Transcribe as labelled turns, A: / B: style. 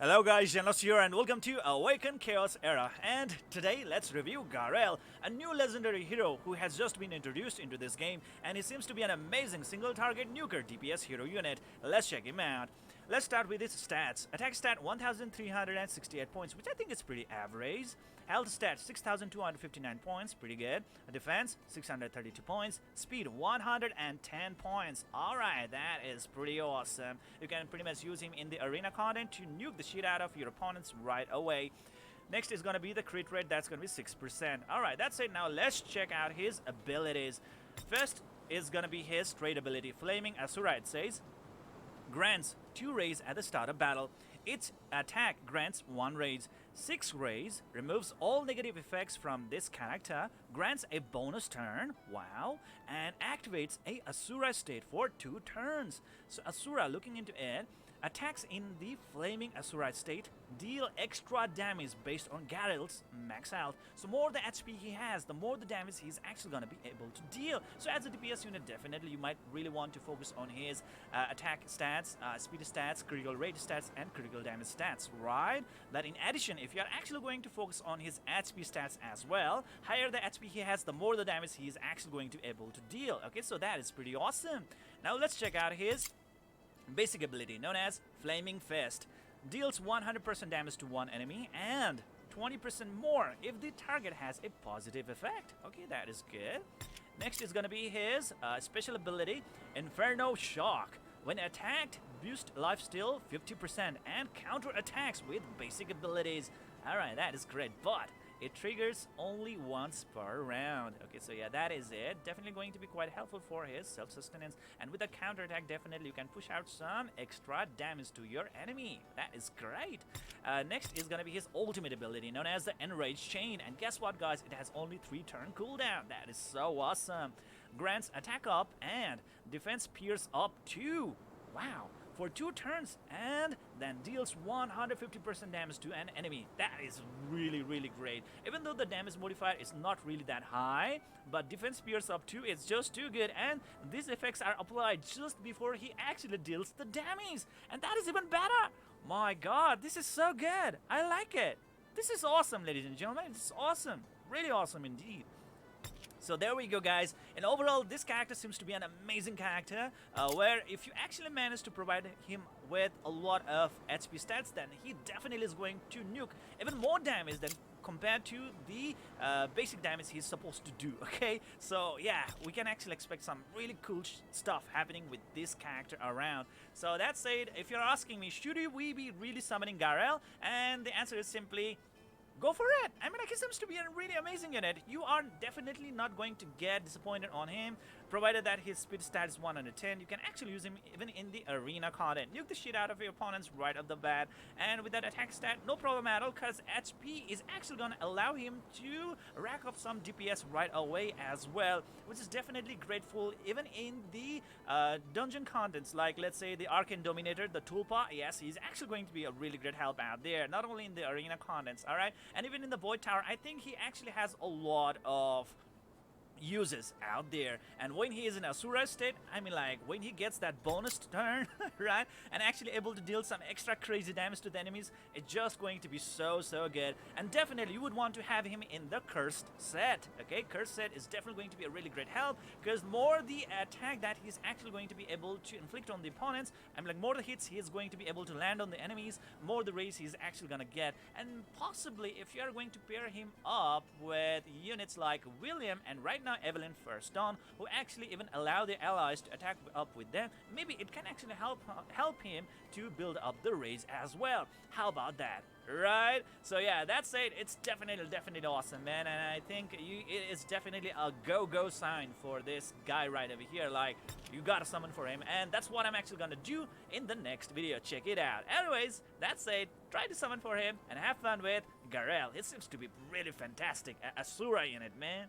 A: Hello guys, Janos here and welcome to Awaken Chaos Era. And today let's review Garrell, a new legendary hero who has just been introduced into this game, and he seems to be an amazing single target nuker DPS hero unit. Let's check him out. Let's start with his stats. Attack stat 1368 points, which I think is pretty average. Health stat 6259 points, pretty good. Defense 632 points. Speed 110 points. Alright, that is pretty awesome. You can pretty much use him in the arena content to nuke the shit out of your opponents right away. Next is gonna be the crit rate, that's gonna be 6%. Alright, that's it. Now let's check out his abilities. First is gonna be his trade ability. Flaming Asura, it says. Grants 2 rays at the start of battle. Its attack grants 1 raise. 6 rays removes all negative effects from this character, grants a bonus turn, wow, and activates a Asura state for 2 turns. So Asura, looking into it, attacks in the Flaming Asura state deal extra damage based on Garrell's max health. So more the HP he has, the more the damage he's actually gonna be able to deal. So as a DPS unit, definitely you might really want to focus on his attack stats, speed stats, critical rate stats, and critical damage stats, right? But in addition, if you're actually going to focus on his HP stats as well, higher the HP he has, the more the damage he is actually going to be able to deal. Okay, so that is pretty awesome. Now let's check out his basic ability known as Flaming Fist. Deals 100% damage to one enemy and 20% more if the target has a positive effect. Okay, that is good. Next is gonna be his special ability, Inferno Shock. When attacked, boost lifesteal 50% and counter attacks with basic abilities. Alright, that is great, but it triggers only once per round. Okay, so yeah, that is it. Definitely going to be quite helpful for his self-sustenance. And with a counterattack, definitely you can push out some extra damage to your enemy. That is great. Next is gonna be his ultimate ability, known as the Enraged Chain. And guess what, guys? It has only 3 turn cooldown. That is so awesome. Grants attack up and defense pierce up 2. Wow. For 2 turns, and then deals 150% damage to an enemy. That is really, really great. Even though the damage modifier is not really that high, but defense pierce up 2 is just too good, and these effects are applied just before he actually deals the damage, and that is even better. My god, this is so good. I like it. This is awesome, ladies and gentlemen. It's awesome. Really awesome indeed. So there we go, guys, and overall this character seems to be an amazing character where if you actually manage to provide him with a lot of HP stats, then he definitely is going to nuke even more damage than compared to the basic damage he's supposed to do. Okay, so yeah, we can actually expect some really cool stuff happening with this character around. So that said, if you're asking me, should we be really summoning Garrell, and the answer is simply go for it. I mean, like, he seems to be a really amazing unit. You are definitely not going to get disappointed on him, provided that his speed stat is 110. You can actually use him even in the arena content. Nuke the shit out of your opponents right off the bat. And with that attack stat, no problem at all, because HP is actually going to allow him to rack up some DPS right away as well, which is definitely grateful even in the dungeon contents, like let's say the Arcane Dominator, the Tulpa. Yes, he's actually going to be a really great help out there, not only in the arena contents, alright? And even in the Void Tower, I think he actually has a lot of uses out there. And when he is in Asura state, I mean, like, when he gets that bonus turn, right, and actually able to deal some extra crazy damage to the enemies, it's just going to be so good. And definitely you would want to have him in the Cursed set. Okay, Cursed set is definitely going to be a really great help, because more the attack that he's actually going to be able to inflict on the opponents, I mean, like, more the hits he is going to be able to land on the enemies, more the raise he's actually gonna get. And possibly if you are going to pair him up with units like William and right now Evelyn First Dawn, who actually even allow the allies to attack up with them, maybe it can actually help him to build up the raise as well. How about that? Right? So yeah, that's it. It's definitely awesome, man, and I think it is definitely a go sign for this guy right over here. Like, you gotta summon for him, and that's what I'm actually gonna do in the next video. Check it out. Anyways, that's it. Try to summon for him and have fun with Garrell. It seems to be really fantastic. A Asura unit, man.